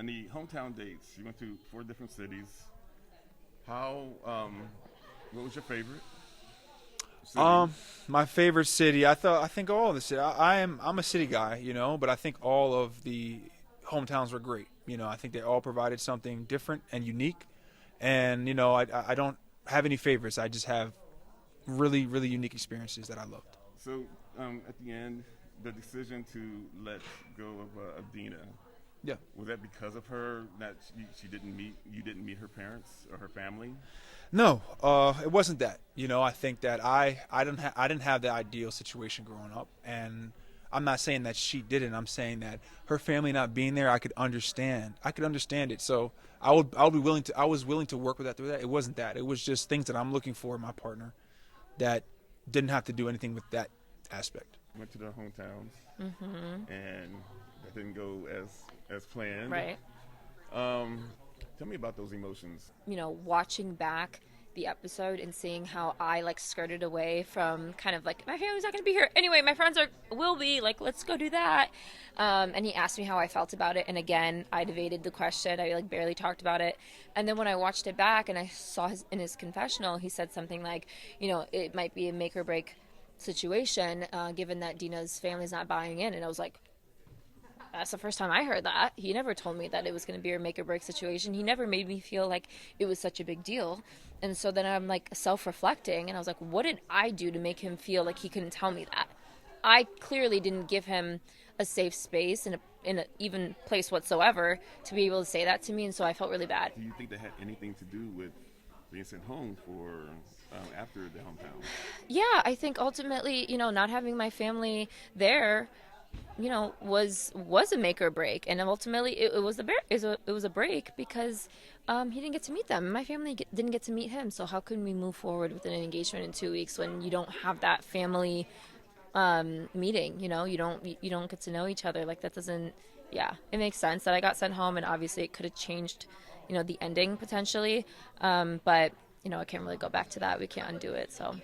And the hometown dates, you went to 4 different cities. What was your favorite city? My favorite city. I think all of the city. I'm a city guy, but I think all of the hometowns were great. I think they all provided something different and unique. And I don't have any favorites. I just have really, really unique experiences that I loved. So at the end, the decision to let go of Dina. Yeah. Was that because of her that you didn't meet her parents or her family? No, it wasn't that. I think that I didn't have the ideal situation growing up, and I'm not saying that she didn't. I'm saying that her family not being there, I could understand. It. So I was willing to work with that through that. It wasn't that. It was just things that I'm looking for in my partner that didn't have to do anything with that aspect. Went to their hometowns, and that didn't go as planned. Right. Tell me about those emotions. Watching back the episode and seeing how I skirted away from kind of my family's not going to be here anyway. My friends will be let's go do that. And he asked me how I felt about it, and again I evaded the question. I barely talked about it. And then when I watched it back and I saw in his confessional, he said something like, it might be a make or break situation, given that Dina's family's not buying in. And I was like, that's the first time I heard that. He never told me that it was going to be a make or break situation. He never made me feel like it was such a big deal. And so then I'm self-reflecting, and I was like, what did I do to make him feel like he couldn't tell me that? I clearly didn't give him a safe space in a even place whatsoever to be able to say that to me, and so I felt really bad. Do you think that had anything to do with being sent home for after the hometown? Yeah, I think ultimately, not having my family there, was a make or break, and ultimately it was a break because he didn't get to meet them. My family didn't get to meet him. So how can we move forward with an engagement in 2 weeks when you don't have that family meeting? You don't get to know each other. That doesn't. Yeah, it makes sense that I got sent home, and obviously it could have changed, the ending potentially. But I can't really go back to that. We can't undo it. So.